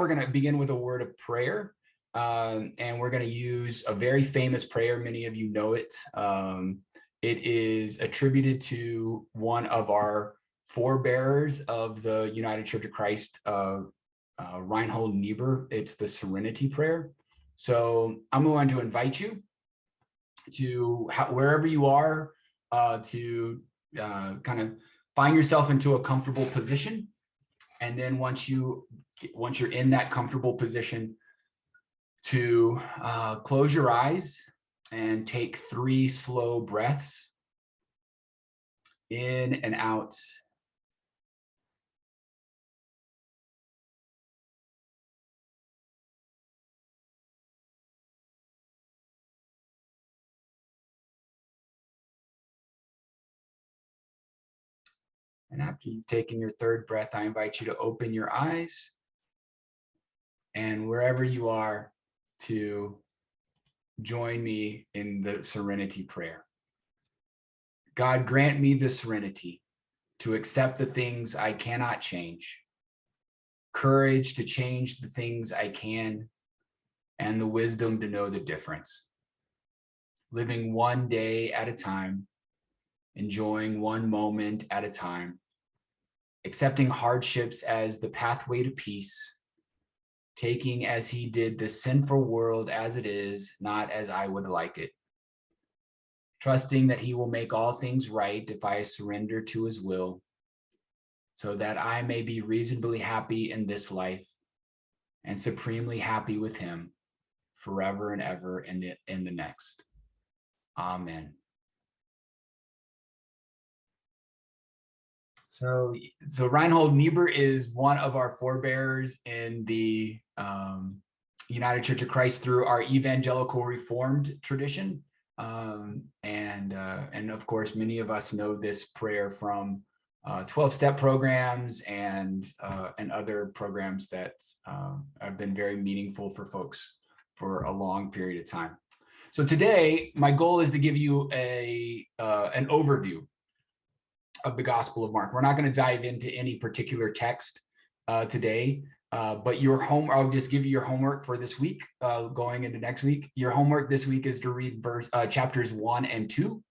We're going to begin with a word of prayer, and we're going to use a very famous prayer. Many of you know it. It is attributed to one of our forebearers of the United Church of Christ, Reinhold Niebuhr. It's the Serenity Prayer. So I'm going to invite you to, wherever you are, to kind of find yourself into a comfortable position. And then once you're in that comfortable position, to close your eyes and take 3 slow breaths in and out. And after you've taken your 3rd breath, I invite you to open your eyes, and wherever you are, to join me in the Serenity Prayer. God, grant me the serenity to accept the things I cannot change, courage to change the things I can, and the wisdom to know the difference. Living one day at a time, enjoying one moment at a time, accepting hardships as the pathway to peace, taking as he did the sinful world as it is, not as I would like it. Trusting that he will make all things right if I surrender to his will, so that I may be reasonably happy in this life and supremely happy with him forever and ever in the next. Amen. So Reinhold Niebuhr is one of our forebears in the United Church of Christ through our evangelical Reformed tradition. And of course, many of us know this prayer from 12-step programs and other programs that have been very meaningful for folks for a long period of time. So today, my goal is to give you an overview of the Gospel of Mark. We're not going to dive into any particular text today, but I'll just give you your homework for this week, going into next week. Your homework this week is to read chapters 1 and 2.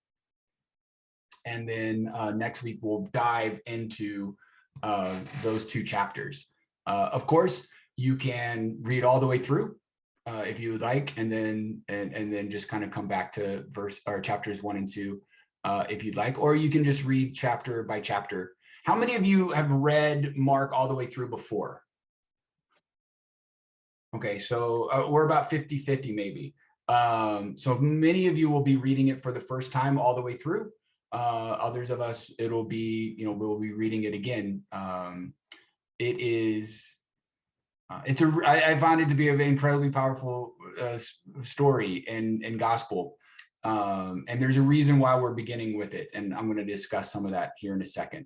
And then next week, we'll dive into those 2 chapters. Of course, you can read all the way through if you would like, and then just kind of come back to chapters 1 and 2 if you'd like, or you can just read chapter by chapter. How many of you have read Mark all the way through before? Okay, so we're about 50-50 maybe. So many of you will be reading it for the first time all the way through. Others of us, it'll be, we'll be reading it again. I found it to be an incredibly powerful story and gospel. And there's a reason why we're beginning with it. And I'm going to discuss some of that here in a second.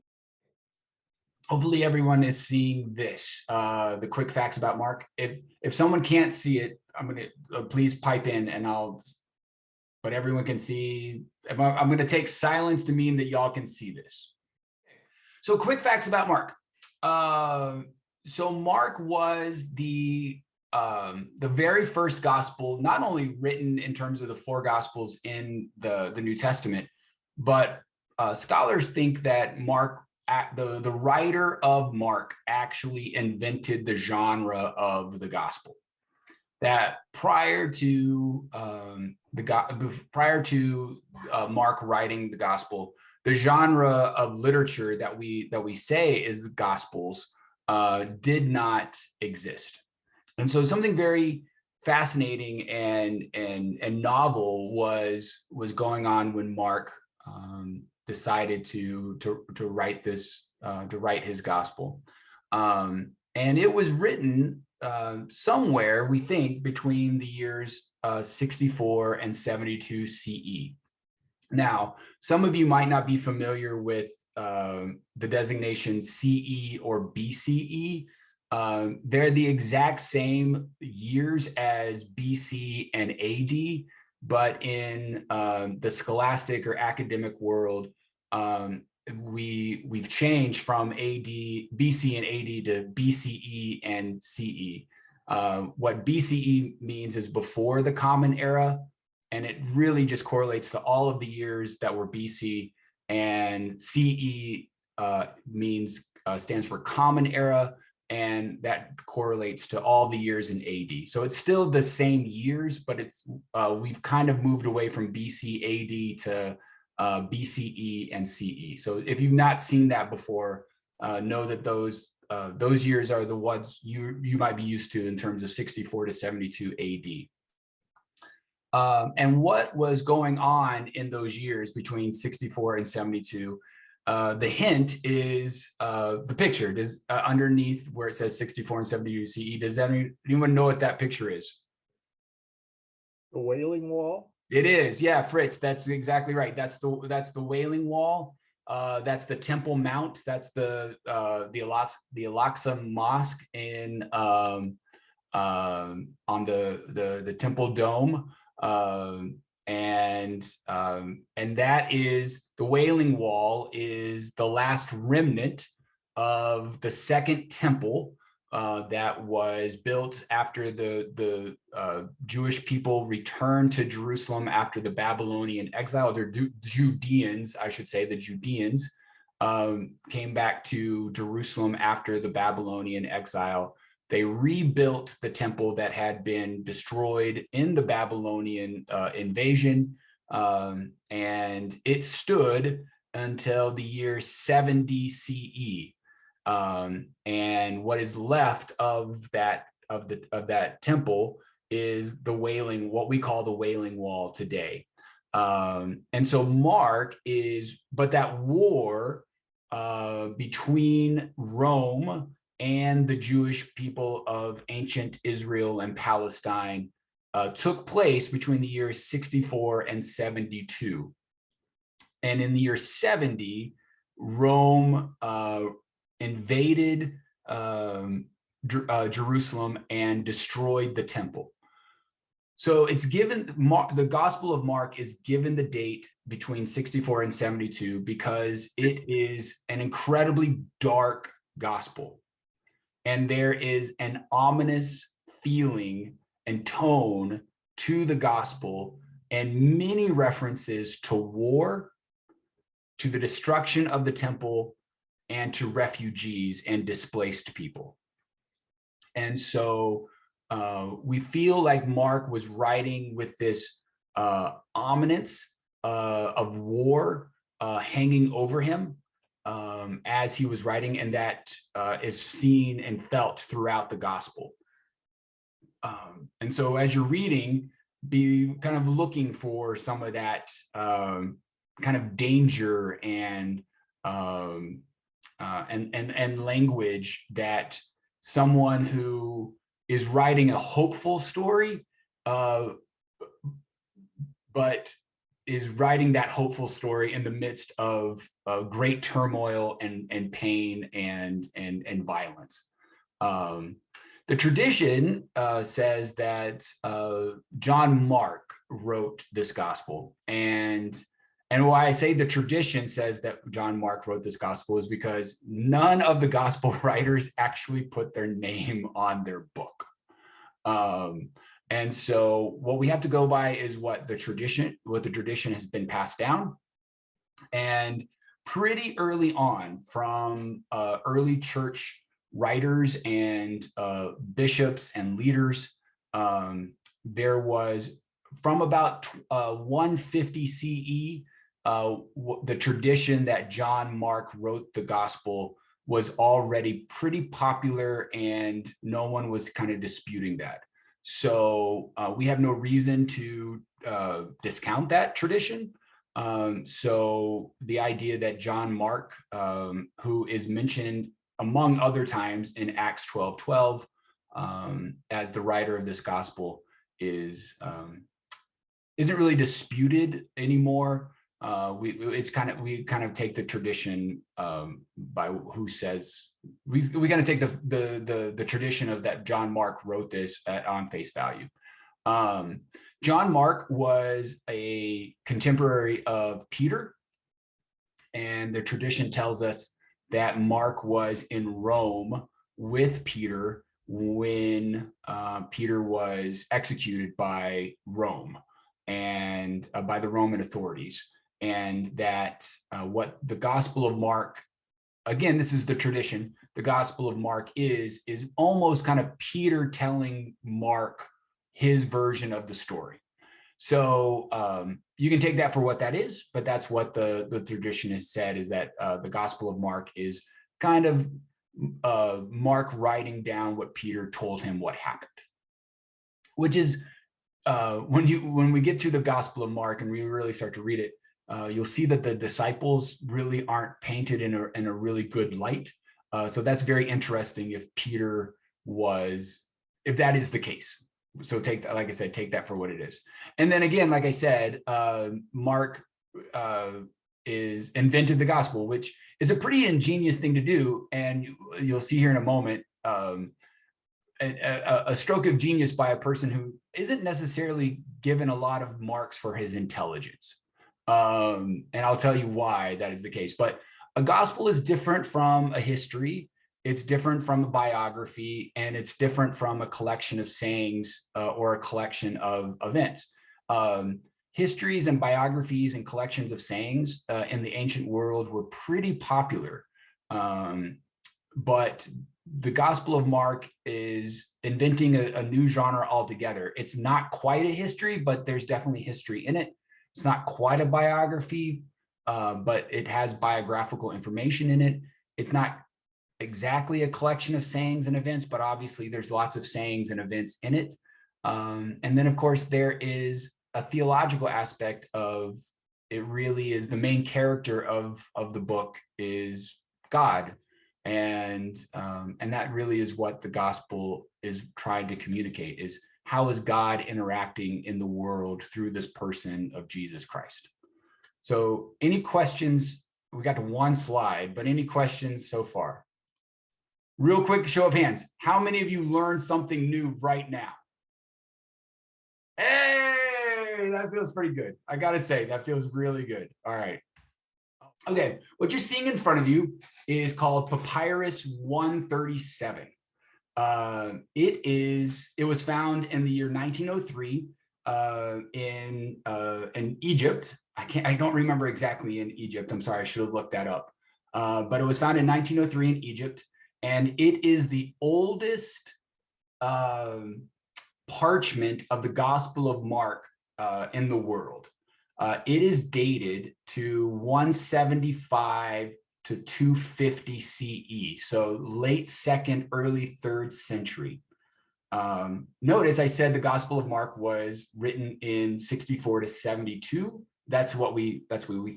Hopefully everyone is seeing this, the quick facts about Mark. If someone can't see it, I'm going to please pipe in and but everyone can see. I'm going to take silence to mean that y'all can see this. So quick facts about Mark. So Mark was the very first gospel, not only written in terms of the 4 gospels in the New Testament, but scholars think that Mark, the writer of Mark, actually invented the genre of the gospel. That prior to Mark writing the gospel, the genre of literature that we say is gospels did not exist. And so something very fascinating and novel was going on when Mark decided to write his gospel. And it was written somewhere, we think, between the years 64 and 72 CE. Now, some of you might not be familiar with the designation CE or BCE. They're the exact same years as BC and AD, but in the scholastic or academic world, we've changed from BC and AD to BCE and CE. What BCE means is before the Common Era, and it really just correlates to all of the years that were BC. And CE stands for Common Era, and that correlates to all the years in AD. So it's still the same years, but we've kind of moved away from BC AD to BCE and CE. So if you've not seen that before, know that those years are the ones you might be used to in terms of 64 to 72 AD. And what was going on in those years between 64 and 72? The hint is the picture. Underneath where it says 64 and 72 CE, does anyone know what that picture is? The Wailing Wall? It is, yeah, Fritz, that's exactly right. That's the Wailing Wall. That's the Temple Mount. That's the Al-Aqsa Mosque on the Temple Dome, and that is the Wailing Wall is the last remnant of the second temple that was built after the Jewish people returned to Jerusalem after the Babylonian exile. They're Judeans, I should say, the Judeans came back to Jerusalem after the Babylonian exile. They rebuilt the temple that had been destroyed in the Babylonian invasion, and it stood until the year 70 CE. And what is left of that temple is what we call the Wailing Wall today. And so but that war between Rome and the Jewish people of ancient Israel and Palestine took place between the years 64 and 72. And in the year 70, Rome invaded Jerusalem and destroyed the temple. So it's given, the Gospel of Mark is given the date between 64 and 72 because it is an incredibly dark gospel. And there is an ominous feeling and tone to the gospel, and many references to war, to the destruction of the temple, and to refugees and displaced people. And so we feel like Mark was writing with this ominence of war hanging over him as he was writing, and that is seen and felt throughout the gospel. And so as you're reading, be kind of looking for some of that kind of danger and language that someone who is writing a hopeful story, but is writing that hopeful story in the midst of great turmoil and pain and violence. The tradition says that John Mark wrote this gospel, and why I say the tradition says that John Mark wrote this gospel is because none of the gospel writers actually put their name on their book. And so what we have to go by is what the tradition has been passed down. And pretty early on, from early church writers and bishops and leaders, there was, from about 150 CE, the tradition that John Mark wrote the gospel was already pretty popular, and no one was kind of disputing that. So we have no reason to discount that tradition. So the idea that John Mark, who is mentioned among other times in Acts 12:12 as the writer of this gospel, isn't really disputed anymore. We kind of take the tradition by who says we kind of take the tradition of that John Mark wrote this on face value. John Mark was a contemporary of Peter, and the tradition tells us that Mark was in Rome with Peter when Peter was executed by Rome and by the Roman authorities. And that what the Gospel of Mark, again, this is the tradition, the Gospel of Mark is almost kind of Peter telling Mark his version of the story. So you can take that for what that is, but that's what the tradition has said, is that the Gospel of Mark is kind of Mark writing down what Peter told him what happened, which is when we get to the Gospel of Mark and we really start to read it, you'll see that the disciples really aren't painted in a really good light. So that's very interesting if that is the case. So take that, like I said, take that for what it is. And then again, like I said, Mark is invented the gospel, which is a pretty ingenious thing to do. And you'll see here in a moment, a stroke of genius by a person who isn't necessarily given a lot of marks for his intelligence. And I'll tell you why that is the case. But a gospel is different from a history. It's different from a biography, and it's different from a collection of sayings or a collection of events. Histories and biographies and collections of sayings in the ancient world were pretty popular. But the Gospel of Mark is inventing a new genre altogether. It's not quite a history, but there's definitely history in it. It's not quite a biography, but it has biographical information in it. It's not exactly a collection of sayings and events, but obviously there's lots of sayings and events in it. And then, of course, there is a theological aspect of it. Really is the main character of the book is God. And that really is what the gospel is trying to communicate, is how is God interacting in the world through this person of Jesus Christ. So any questions? We got to one slide, but any questions so far? Real quick show of hands. How many of you learned something new right now? Hey, that feels pretty good. I got to say, that feels really good. All right. Okay, what you're seeing in front of you is called Papyrus 137. It was found in the year 1903 in Egypt. I don't remember exactly in Egypt. I'm sorry, I should have looked that up. But it was found in 1903 in Egypt, and it is the oldest parchment of the Gospel of Mark in the world. It is dated to 175 to 250 CE, so late 2nd, early 3rd century. Notice I said the Gospel of Mark was written in 64 to 72. That's what we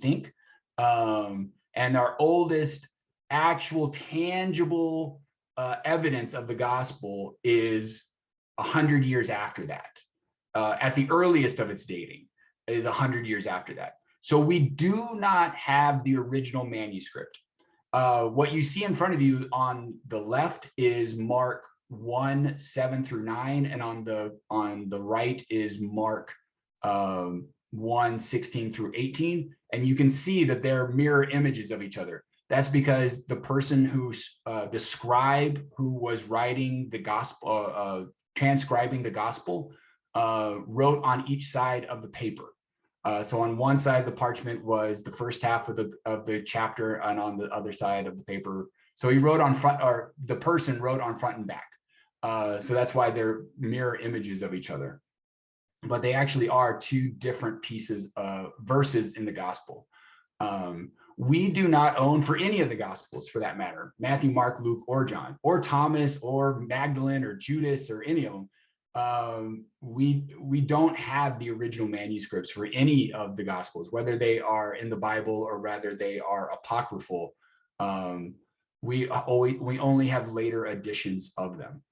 think. And our oldest actual tangible evidence of the gospel is 100 years after that. At the earliest of its dating is 100 years after that. So we do not have the original manuscript. What you see in front of you on the left is Mark 1, 7 through 9, and on the right is Mark 1, 16 through 18. And you can see that they're mirror images of each other. That's because the person the scribe who was writing the gospel, transcribing the gospel, wrote on each side of the paper. So on one side of the parchment was the first half of the chapter, and on the other side of the paper, so he wrote on front, or the person wrote on front and back. So that's why they're mirror images of each other. But they actually are two different pieces of verses in the gospel. We do not own, for any of the gospels for that matter, Matthew, Mark, Luke, or John, or Thomas, or Magdalene, or Judas, or any of them. We don't have the original manuscripts for any of the gospels, whether they are in the Bible or rather they are apocryphal. We only have later editions of them.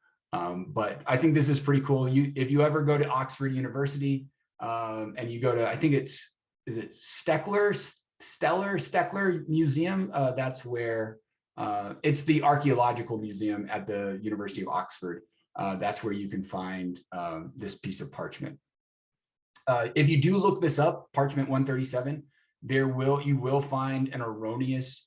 But I think this is pretty cool. If you ever go to Oxford University and you go to, I think is it Steckler Museum? That's where it's the archaeological museum at the University of Oxford. That's where you can find this piece of parchment. If you do look this up, parchment 137, you will find an erroneous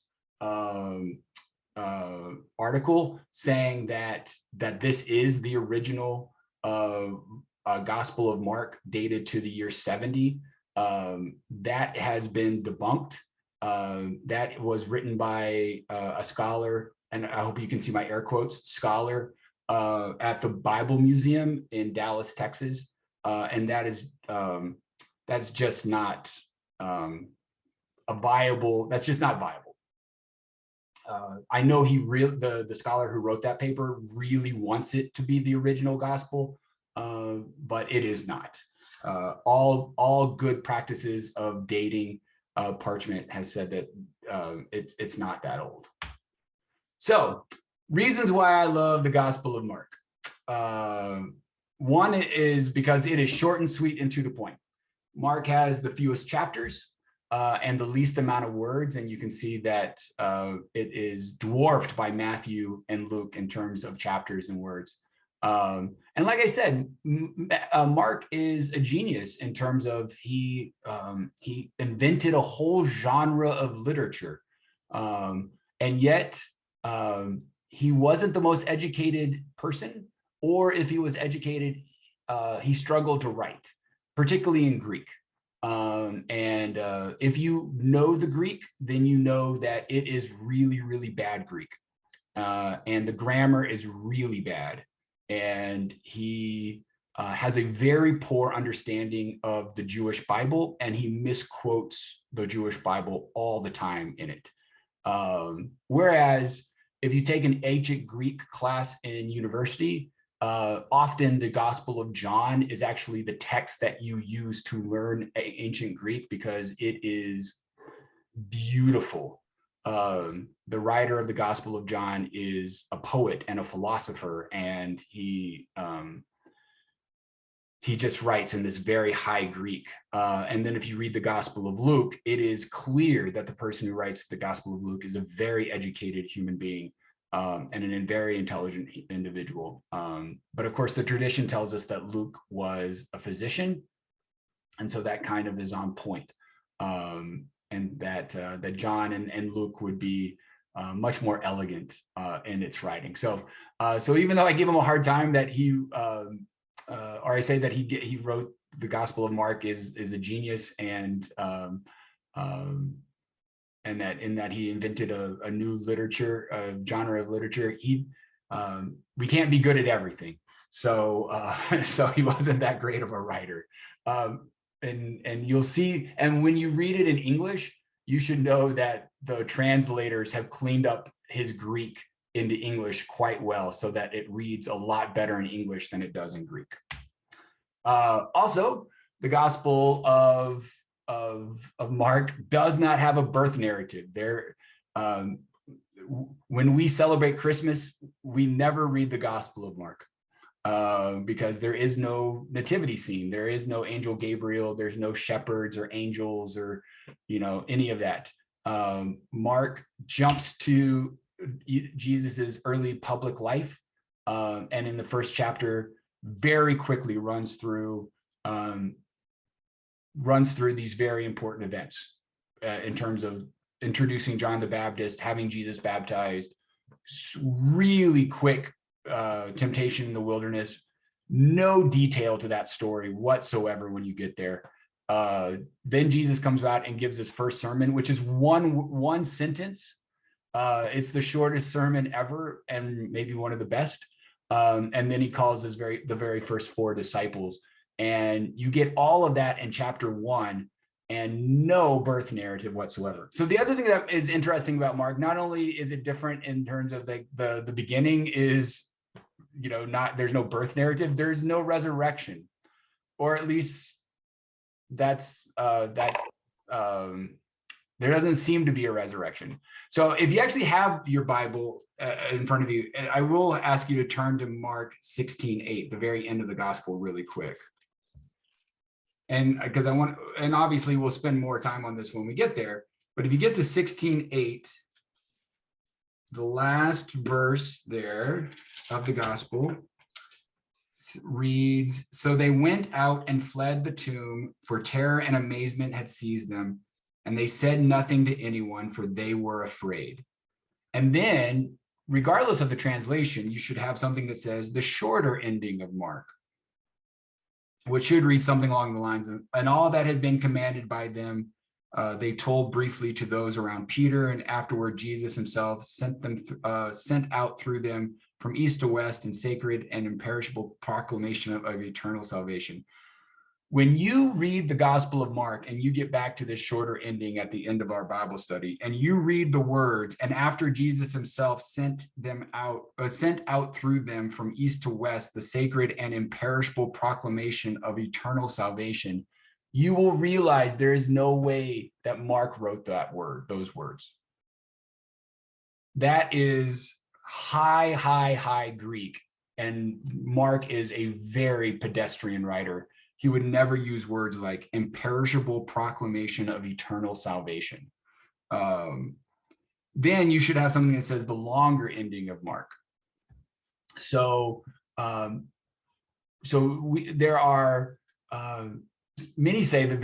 article saying that this is the original Gospel of Mark, dated to the year 70. That has been debunked. That was written by a scholar, and I hope you can see my air quotes, scholar at the Bible Museum in Dallas, Texas. And that is that's just not that's just not viable. I know the scholar who wrote that paper really wants it to be the original gospel, but it is not. All good practices of dating parchment has said that it's not that old. So, reasons why I love the Gospel of Mark. One is because it is short and sweet and to the point. Mark has the fewest chapters and the least amount of words, and you can see that it is dwarfed by Matthew and Luke in terms of chapters and words. And like I said, Mark is a genius in terms of he invented a whole genre of literature, and yet he wasn't the most educated person, or if he was educated, he struggled to write, particularly in Greek. And if you know the Greek, then you know that it is really, really bad Greek. And the grammar is really bad. And he has a very poor understanding of the Jewish Bible, and he misquotes the Jewish Bible all the time in it. Whereas if you take an ancient Greek class in university, often the Gospel of John is actually the text that you use to learn ancient Greek, because it is beautiful. The writer of the Gospel of John is a poet and a philosopher, and he just writes in this very high Greek. And then if you read the Gospel of Luke, it is clear that the person who writes the Gospel of Luke is a very educated human being, and a very intelligent individual. But of course, the tradition tells us that Luke was a physician, and so that kind of is on point. And that John and Luke would be much more elegant in its writing. So even though I give him a hard time that or I say that he wrote the Gospel of Mark is a genius, and that in that he invented a new literature, a genre of literature, we can't be good at everything. So he wasn't that great of a writer. And you'll see, and when you read it in English, you should know that the translators have cleaned up his Greek into English quite well, so that it reads a lot better in English than it does in Greek. Also, the Gospel of Mark does not have a birth narrative. When we celebrate Christmas, we never read the Gospel of Mark. Because there is no nativity scene, there is no angel Gabriel, there's no shepherds or angels or any of that. Mark jumps to Jesus's early public life, and in the first chapter very quickly runs through these very important events in terms of introducing John the Baptist, having Jesus baptized, really quick temptation in the wilderness, no detail to that story whatsoever when you get there. Then Jesus comes out and gives his first sermon, which is one sentence. It's the shortest sermon ever, and maybe one of the best. And then he calls the very first 4 disciples, and you get all of that in chapter 1, and no birth narrative whatsoever. So the other thing that is interesting about Mark, not only is it different in terms of the beginning is, there's no birth narrative, there's no resurrection, or at least there doesn't seem to be a resurrection. So if you actually have your Bible in front of you, I will ask you to turn to Mark 16:8, the very end of the gospel, really quick. And because and obviously we'll spend more time on this when we get there, but if you get to 16:8, the last verse there of the gospel reads, "So they went out and fled the tomb, for terror and amazement had seized them, and they said nothing to anyone, for they were afraid." And then, regardless of the translation, you should have something that says the shorter ending of Mark, which should read something along the lines of, and all that had been commanded by them, they told briefly to those around Peter, and afterward Jesus himself sent out through them from east to west in sacred and imperishable proclamation of eternal salvation. When you read the Gospel of Mark and you get back to this shorter ending at the end of our Bible study, and you read the words, and after Jesus himself sent out through them from east to west, the sacred and imperishable proclamation of eternal salvation, you will realize there is no way that Mark wrote those words. That is high Greek, and Mark is a very pedestrian writer. He would never use words like imperishable proclamation of eternal salvation. Then you should have something that says the longer ending of Mark. So, there are many say that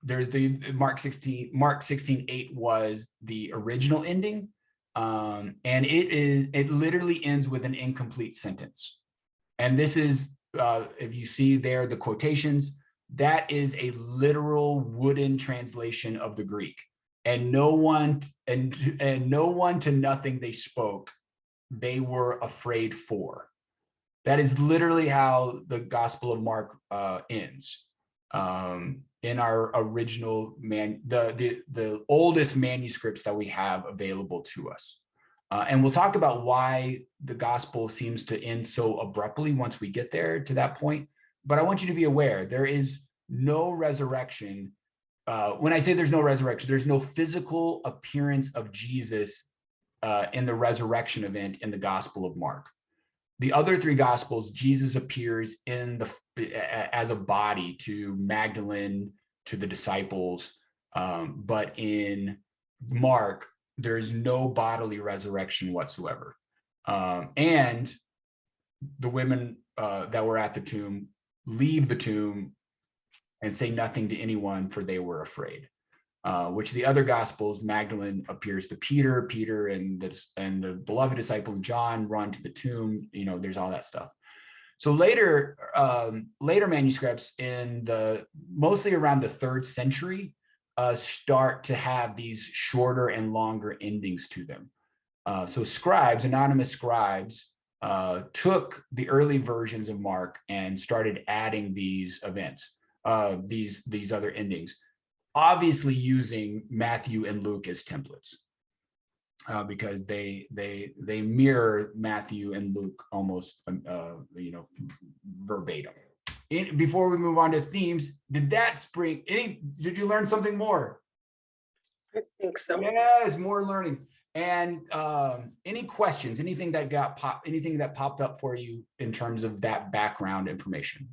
there's the Mark 16:8 was the original ending, and it literally ends with an incomplete sentence. And this is, if you see there the quotations, that is a literal wooden translation of the Greek. And no one to nothing they spoke, they were afraid for. That is literally how the Gospel of Mark ends. In our original the oldest manuscripts that we have available to us. And we'll talk about why the gospel seems to end so abruptly once we get there to that point. But I want you to be aware, there is no resurrection. When I say there's no resurrection, there's no physical appearance of Jesus in the resurrection event in the Gospel of Mark. The other three Gospels, Jesus appears as a body to Magdalene, to the disciples. But in Mark, there's no bodily resurrection whatsoever. And the women that were at the tomb leave the tomb and say nothing to anyone, for they were afraid. Which the other Gospels, Magdalene appears to Peter and the beloved disciple John run to the tomb. There's all that stuff. So later manuscripts mostly around the 3rd century, start to have these shorter and longer endings to them. So anonymous scribes, took the early versions of Mark and started adding these events, these other endings, obviously using Matthew and Luke as templates, because they mirror Matthew and Luke almost verbatim. Before we move on to themes, did you learn something more? I think so. Yes, more learning. And any questions, anything that popped up for you in terms of that background information?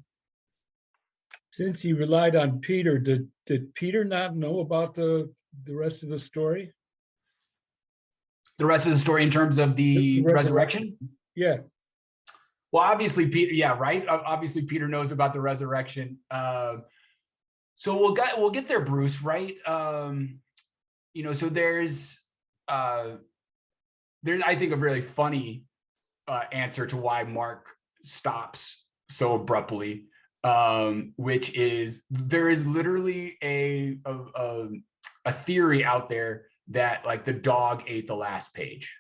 Since he relied on Peter, did Peter not know about the rest of the story? The rest of the story in terms of the resurrection? Yeah. Well, obviously, Peter, yeah, right. Obviously, Peter knows about the resurrection. So we'll get there, Bruce, right? So there's I think a really funny answer to why Mark stops so abruptly, which is there is literally a theory out there that like the dog ate the last page.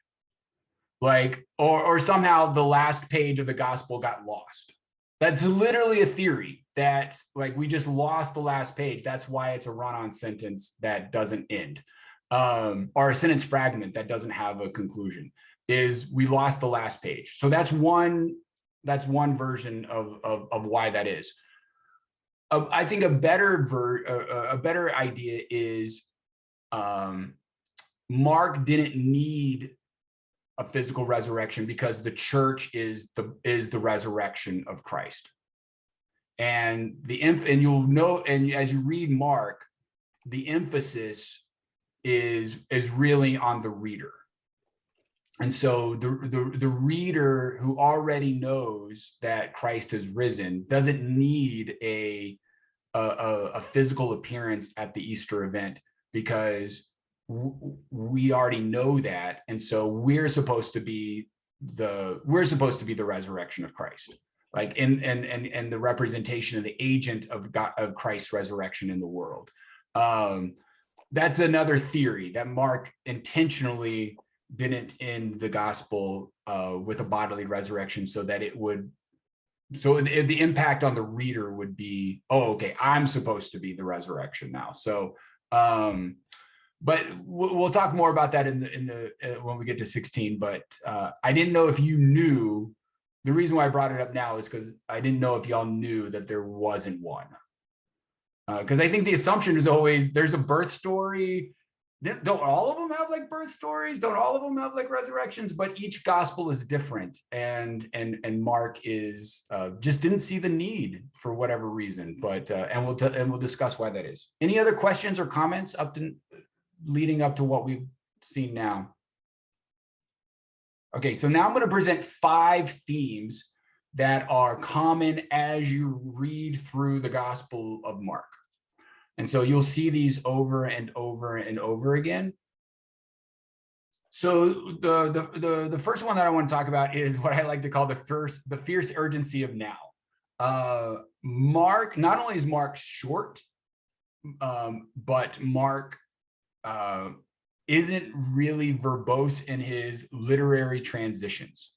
Or somehow the last page of the gospel got lost. That's literally a theory that like we just lost the last page. That's why it's a run-on sentence that doesn't end, or a sentence fragment that doesn't have a conclusion. Is we lost the last page. So that's one version of why that is. I think a better idea is Mark didn't need a physical resurrection because the church is the resurrection of Christ. And you'll know, and as you read Mark, the emphasis is really on the reader. And so the reader who already knows that Christ has risen doesn't need a physical appearance at the Easter event, because we already know that, and so we're supposed to be the resurrection of Christ, like and the representation of the agent of God, of Christ's resurrection in the world. That's another theory that Mark intentionally didn't end the gospel with a bodily resurrection, so that it would, so the impact on the reader would be, oh, okay, I'm supposed to be the resurrection now. So, but we'll talk more about that in the when we get to 16. But I didn't know if you knew. The reason why I brought it up now is because I didn't know if y'all knew that there wasn't one. Because I think the assumption is always there's a birth story. Don't all of them have like birth stories? Don't all of them have like resurrections? But each gospel is different, and Mark is just didn't see the need for whatever reason. But and we'll discuss why that is. Any other questions or comments leading up to what we've seen now? Okay, so now I'm going to present 5 themes that are common as you read through the Gospel of Mark. And so you'll see these over and over and over again. So the first one that I want to talk about is what I like to call the fierce urgency of now. Mark, not only is Mark short, but Mark isn't really verbose in his literary transitions.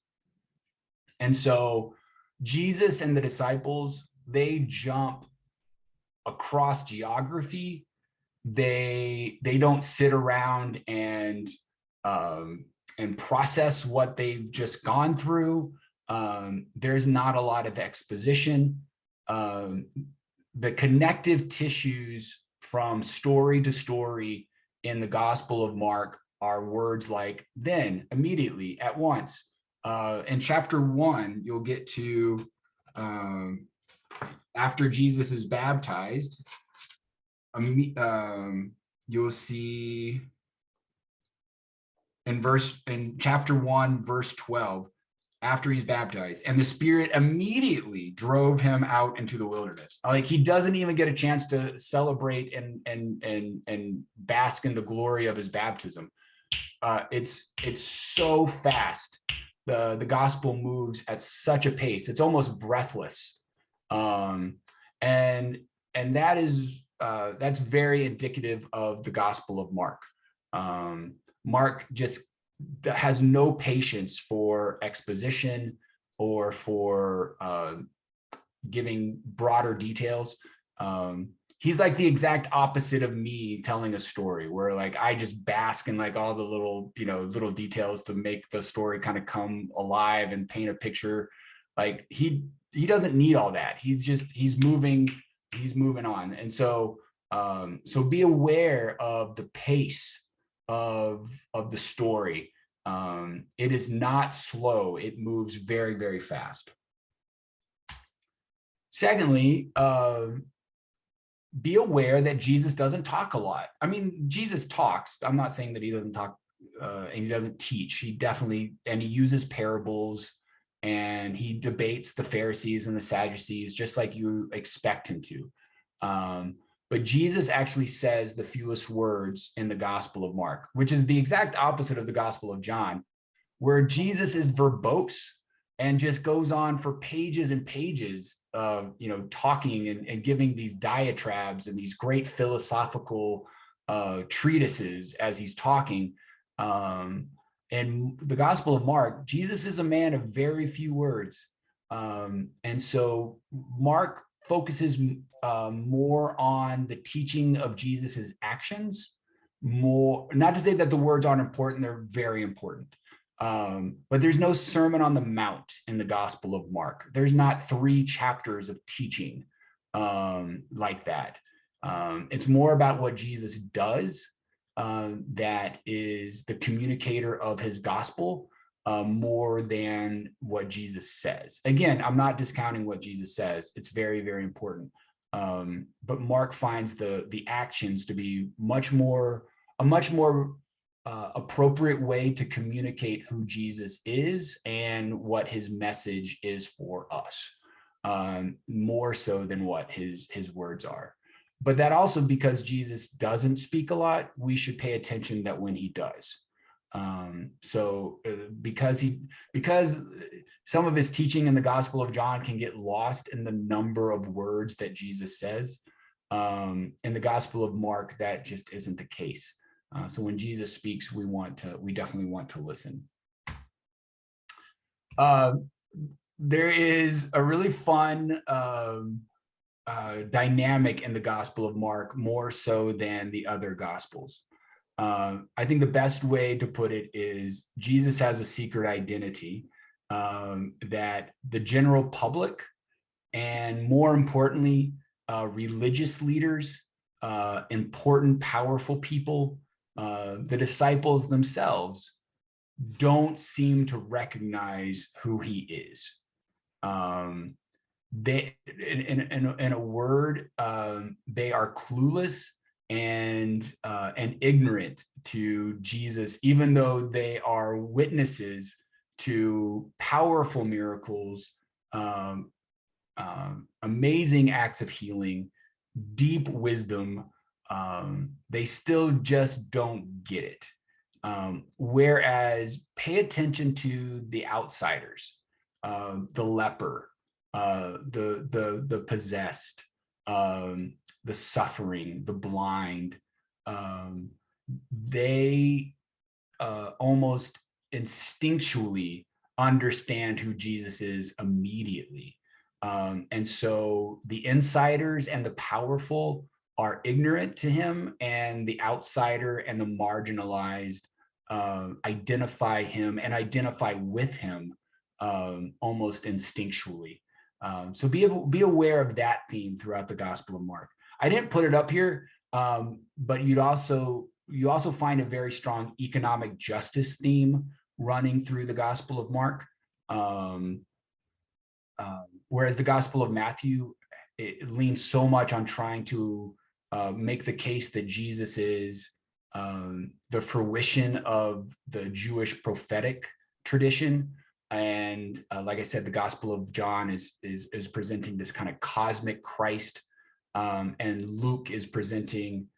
And so Jesus and the disciples, they jump across geography. They don't sit around and process what they've just gone through. There's not a lot of exposition. The connective tissues from story to story in the Gospel of Mark are words like then, immediately, at once. In chapter 1, you'll get to after Jesus is baptized, you'll see in chapter 1, verse 12, after he's baptized, and the Spirit immediately drove him out into the wilderness. Like, he doesn't even get a chance to celebrate and bask in the glory of his baptism. It's so fast. The gospel moves at such a pace; it's almost breathless, and that is that's very indicative of the Gospel of Mark. Mark just has no patience for exposition or for giving broader details. He's like the exact opposite of me telling a story, where like I just bask in like all the little details to make the story kind of come alive and paint a picture. Like he doesn't need all that. He's moving on. And so be aware of the pace of the story. It is not slow. It moves very, very fast. Secondly, be aware that Jesus doesn't talk a lot. I mean, Jesus talks. I'm not saying that he doesn't talk and he doesn't teach. He definitely, and he uses parables, and he debates the Pharisees and the Sadducees just like you expect him to. But Jesus actually says the fewest words in the Gospel of Mark, which is the exact opposite of the Gospel of John, where Jesus is verbose and just goes on for pages and pages of, talking and giving these diatribes and these great philosophical treatises as he's talking. And the Gospel of Mark, Jesus is a man of very few words. And so Mark focuses more on the teaching of Jesus's actions, not to say that the words aren't important, they're very important. But there's no Sermon on the Mount in the Gospel of Mark. There's not 3 chapters of teaching like that. It's more about what Jesus does that is the communicator of his gospel more than what Jesus says. Again, I'm not discounting what Jesus says. It's very, very important. But Mark finds the actions to be a much more appropriate way to communicate who Jesus is and what his message is for us, more so than what his words are. But that also, because Jesus doesn't speak a lot, we should pay attention that when he does. Because some of his teaching in the Gospel of John can get lost in the number of words that Jesus says. In the Gospel of Mark, that just isn't the case. So when Jesus speaks, we definitely want to listen. There is a really fun dynamic in the Gospel of Mark, more so than the other Gospels. I think the best way to put it is Jesus has a secret identity that the general public, and more importantly, religious leaders, important, powerful people, the disciples themselves, don't seem to recognize who he is. They, in a word, they are clueless and ignorant to Jesus, even though they are witnesses to powerful miracles, amazing acts of healing, deep wisdom. They still just don't get it. Whereas pay attention to the outsiders, the leper, the possessed, the suffering, the blind. They almost instinctually understand who Jesus is immediately. And so the insiders and the powerful are ignorant to him, and the outsider and the marginalized identify him and identify with him almost instinctually. So be aware of that theme throughout the Gospel of Mark. I didn't put it up here, but you also find a very strong economic justice theme running through the Gospel of Mark. Whereas the Gospel of Matthew, it leans so much on trying to make the case that Jesus is the fruition of the Jewish prophetic tradition. And like I said, the Gospel of John is presenting this kind of cosmic Christ, and Luke is kind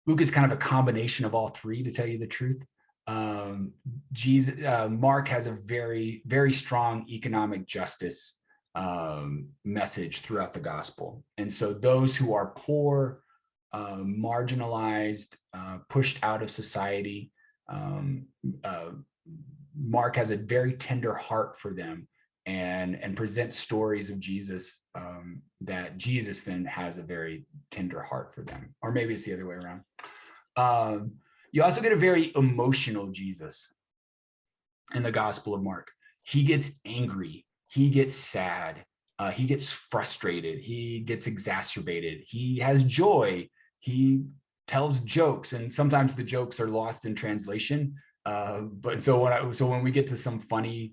of a combination of all three, to tell you the truth. Mark has a very, very strong economic justice message throughout the gospel. And so those who are poor, marginalized, pushed out of society, Mark has a very tender heart for them, and presents stories of Jesus that Jesus then has a very tender heart for them. Or maybe it's the other way around. You also get a very emotional Jesus in the Gospel of Mark. He gets angry, he gets sad, he gets frustrated, he gets exacerbated, he has joy, he tells jokes, and sometimes the jokes are lost in translation. But when we get to some funny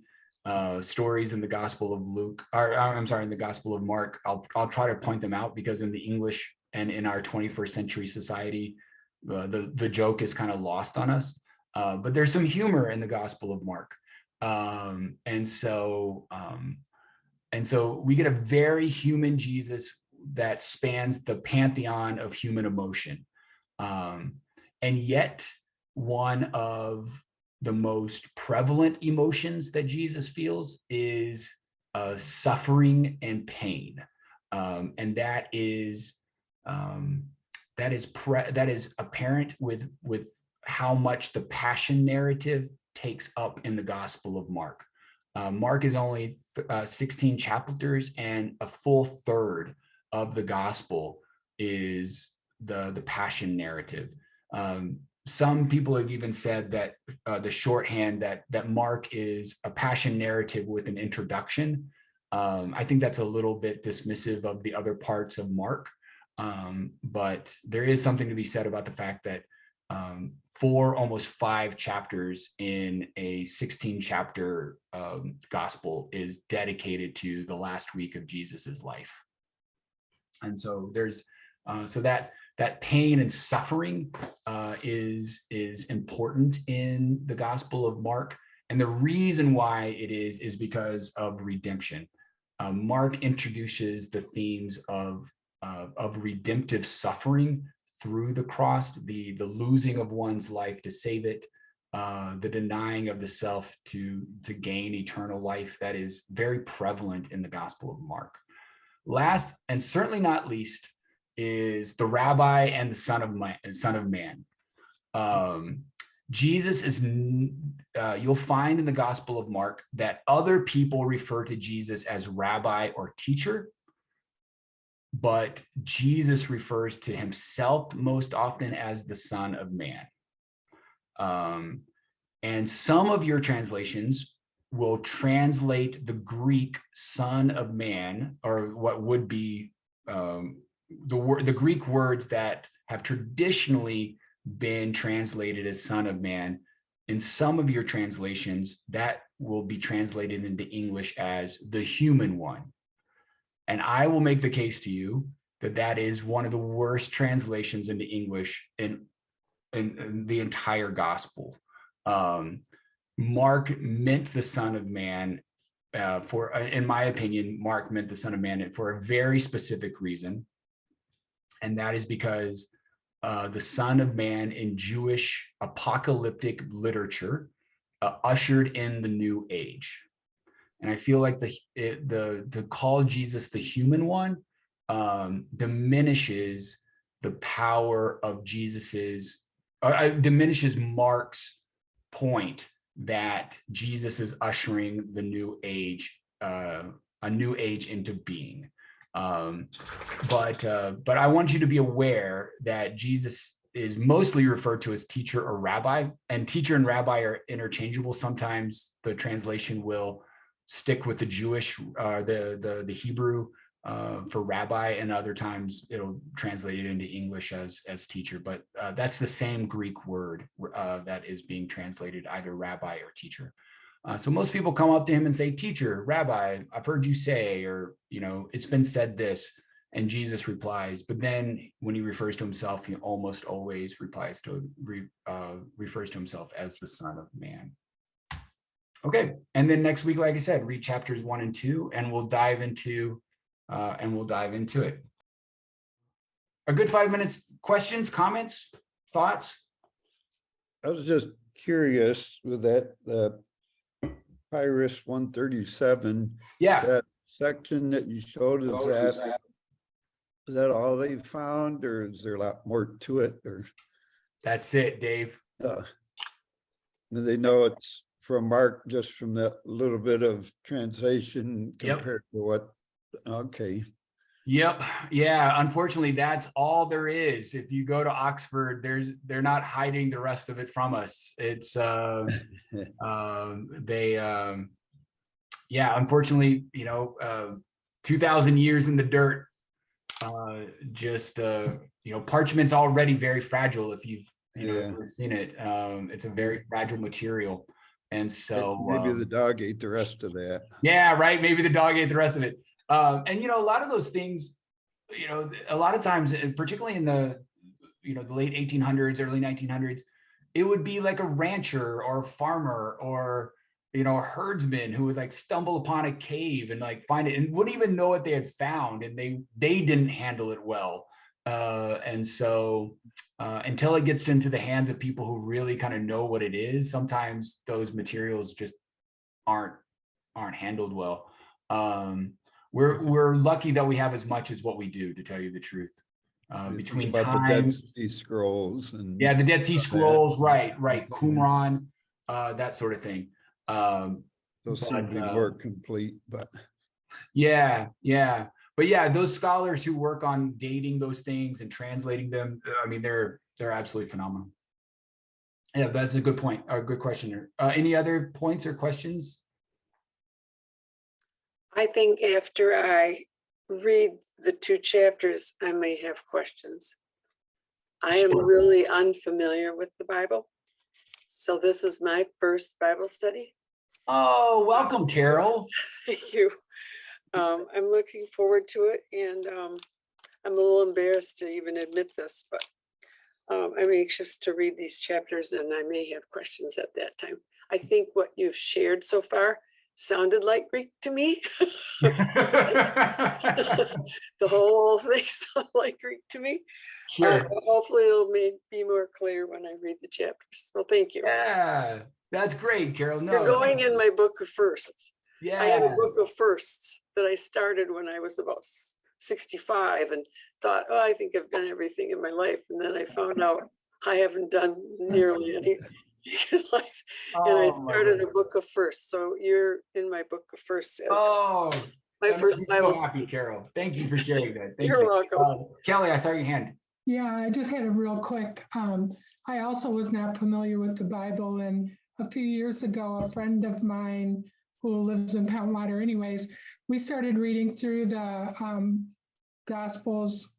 stories in the Gospel of Luke, or I'm sorry, in the Gospel of Mark, I'll try to point them out, because in the English and in our 21st century society, the joke is kind of lost on us. But there's some humor in the Gospel of Mark, and so we get a very human Jesus that spans the pantheon of human emotion, and yet one of the most prevalent emotions that Jesus feels is suffering and pain, and that is apparent with how much the passion narrative takes up in the Gospel of Mark. Mark is only 16 chapters, and a full third of the Gospel is the passion narrative. Some people have even said that the shorthand that Mark is a passion narrative with an introduction. I think that's a little bit dismissive of the other parts of Mark, but there is something to be said about the fact that 4, almost 5 chapters in a 16 chapter gospel is dedicated to the last week of Jesus's life. And so there's that pain and suffering is important in the Gospel of Mark. And the reason why it is because of redemption. Mark introduces the themes of of redemptive suffering through the cross, the losing of one's life to save it, the denying of the self to gain eternal life. That is very prevalent in the Gospel of Mark. Last, and certainly not least, is the rabbi and the Son of Man. Jesus is, you'll find in the Gospel of Mark that other people refer to Jesus as rabbi or teacher, but Jesus refers to himself most often as the Son of Man. And some of your translations will translate the Greek Son of Man, or what would be the Greek words that have traditionally been translated as Son of Man. In some of your translations, that will be translated into English as the human one. And I will make the case to you that that is one of the worst translations into English in the entire gospel. Mark meant the Son of Man in my opinion, Mark meant the Son of Man for a very specific reason. And that is because the Son of Man in Jewish apocalyptic literature ushered in the new age. And I feel like to call Jesus the human one diminishes the power of diminishes Mark's point that Jesus is ushering the new age, a new age into being. But I want you to be aware that Jesus is mostly referred to as teacher or rabbi, and teacher and rabbi are interchangeable. Sometimes the translation will stick with the Jewish, the Hebrew for rabbi, and other times it'll translate it into English as teacher. But that's the same Greek word that is being translated either rabbi or teacher. So most people come up to him and say, teacher, rabbi, I've heard you say, or, it's been said this, and Jesus replies. But then when he refers to himself, he almost always refers to himself as the Son of Man. Okay. And then next week, like I said, read chapters 1 and 2, and we'll dive into it. A good 5 minutes. Questions, comments, thoughts? I was just curious with that, Papyrus 137. Yeah. That section that you showed, is that all they found, or is there a lot more to it? Or that's it, Dave. They know it's from Mark just from that little bit of translation compared to what? Okay. Yep. Yeah. Unfortunately, that's all there is. If you go to Oxford, they're not hiding the rest of it from us. It's unfortunately, 2,000 years in the dirt. Parchment's already very fragile. If you've seen it, it's a very fragile material. And so maybe the dog ate the rest of that. Yeah, right. Maybe the dog ate the rest of it. And a lot of those things, a lot of times, particularly in the late 1800s, early 1900s, it would be like a rancher or a farmer or a herdsman who would stumble upon a cave and find it and wouldn't even know what they had found, and they didn't handle it well. And so until it gets into the hands of people who really kind of know what it is, sometimes those materials just aren't handled well. We're lucky that we have as much as what we do, to tell you the truth. Between about time, the Dead Sea Scrolls and the Dead Sea Scrolls, right, Qumran, that sort of thing. Those seem to be more complete, but but those scholars who work on dating those things and translating them, I mean, they're absolutely phenomenal. Yeah, that's a good point, a good question. Any other points or questions? I think after I read the 2 chapters, I may have questions. I am really unfamiliar with the Bible, so this is my first Bible study. Oh, welcome, Carol. Thank you. I'm looking forward to it, and I'm a little embarrassed to even admit this, but I'm anxious to read these chapters, and I may have questions at that time. I think what you've shared so far sounded like Greek to me. the whole thing sounds like Greek to me. Sure. Hopefully it'll be more clear when I read the chapters. So thank you. Yeah, that's great, Carol. No, You're going in my book of firsts. yeah. I had a book of firsts that I started when I was about 65 and thought, oh, I think I've done everything in my life. And then I found out I haven't done nearly any in life. And I Oh, my started a goodness. book of firsts. So you're in my book of firsts as Oh, my that first makes me so Bible. happy, Carol. Thank you for sharing that. Thank You're you. welcome. Kelly, I saw your hand. Yeah, I just had a real quick. I also was not familiar with the Bible, and a few years ago, a friend of mine who lives in Poundwater, anyways, we started reading through the Gospels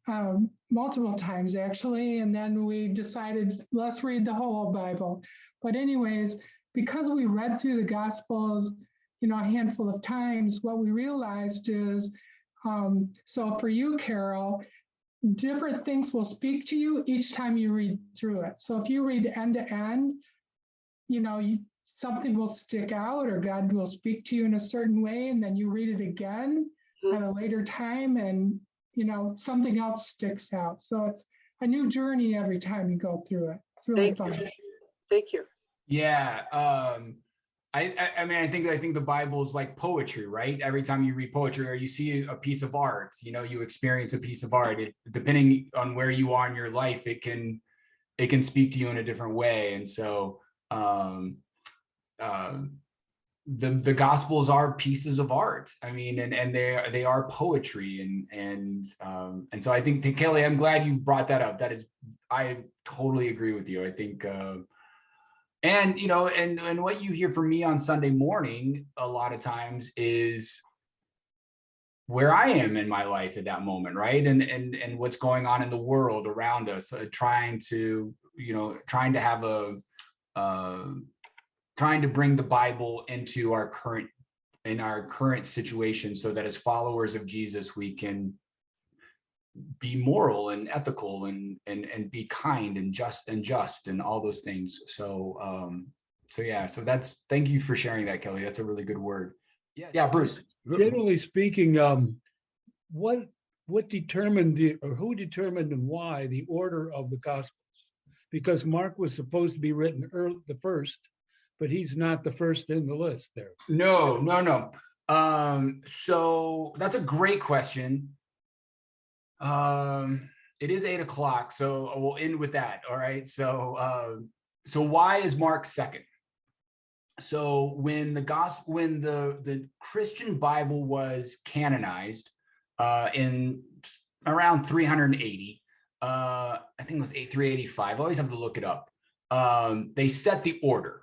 multiple times actually, and then we decided let's read the whole Bible. But anyways, because we read through the Gospels, a handful of times, what we realized is, so for you, Carol, different things will speak to you each time you read through it. So if you read end to end, something will stick out or God will speak to you in a certain way, and then you read it again at a later time and, something else sticks out. So it's a new journey every time you go through it. It's really fun. Thank you. Yeah. I mean, I think the Bible is like poetry, right? Every time you read poetry or you see a piece of art, you experience a piece of art. Depending on where you are in your life, it can speak to you in a different way. And so the Gospels are pieces of art. I mean, and they are poetry, and so I think, Kelly, I'm glad you brought that up. I totally agree with you. I think. And and what you hear from me on Sunday morning a lot of times is where I am in my life at that moment, right? And what's going on in the world around us, trying to have trying to bring the Bible into our current situation, so that as followers of Jesus, we can be moral and ethical and be kind and just and all those things. So thank you for sharing that, Kelly. That's a really good word. Yeah, Bruce. Generally speaking, what determined who determined and why the order of the Gospels? Because Mark was supposed to be written the first, but he's not the first in the list there. No. So that's a great question. It is 8 o'clock, so we'll end with that. All right. So why is Mark second? So when the Christian Bible was canonized in around 380, I think it was 385. I always have to look it up. They set the order.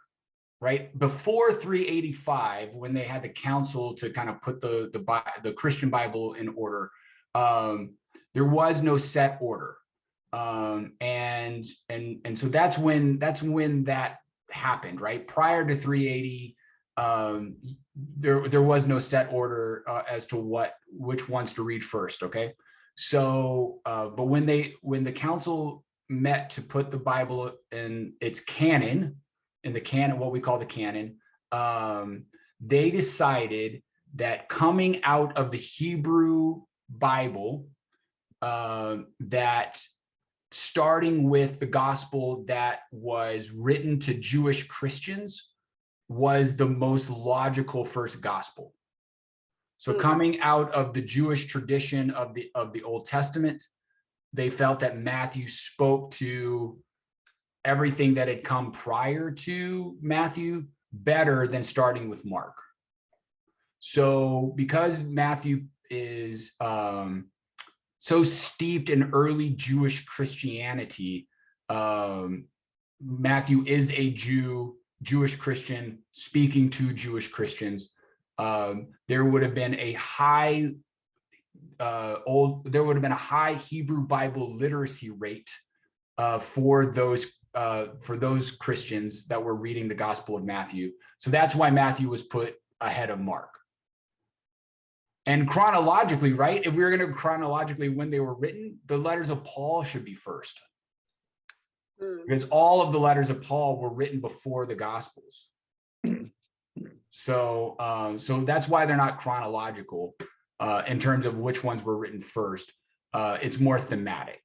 Right before 385, when they had the council to kind of put the Christian Bible in order, there was no set order, and so that's when that happened. Right prior to 380, there was no set order as to which ones to read first. Okay, so but when the council met to put the Bible in its canon. In the canon, what we call the canon, they decided that coming out of the Hebrew Bible, that starting with the gospel that was written to Jewish Christians was the most logical first gospel. So coming out of the Jewish tradition of the Old Testament, they felt that Matthew spoke to everything that had come prior to Matthew better than starting with Mark. So because Matthew is so steeped in early Jewish Christianity, Matthew is a Jewish Christian speaking to Jewish Christians. There would have been a high Hebrew Bible literacy rate for those Christians that were reading the Gospel of Matthew. So that's why Matthew was put ahead of Mark. And chronologically, right, if we were going to chronologically when they were written, the letters of Paul should be first. Because all of the letters of Paul were written before the Gospels. So that's why they're not chronological. in terms of which ones were written first. It's more thematic.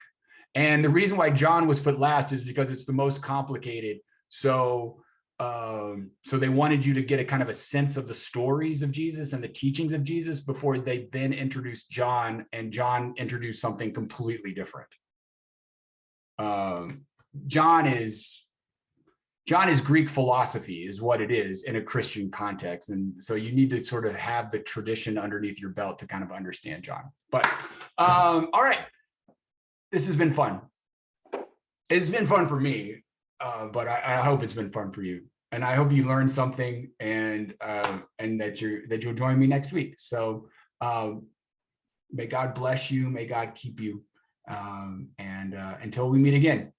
And the reason why John was put last is because it's the most complicated. So they wanted you to get a kind of a sense of the stories of Jesus and the teachings of Jesus before they then introduced John, and John introduced something completely different. John is Greek philosophy is what it is in a Christian context. And so you need to sort of have the tradition underneath your belt to kind of understand John. But all right, this has been fun. It's been fun for me, but I hope it's been fun for you. And I hope you learned something, and that you'll join me next week. So may God bless you. May God keep you. And until we meet again.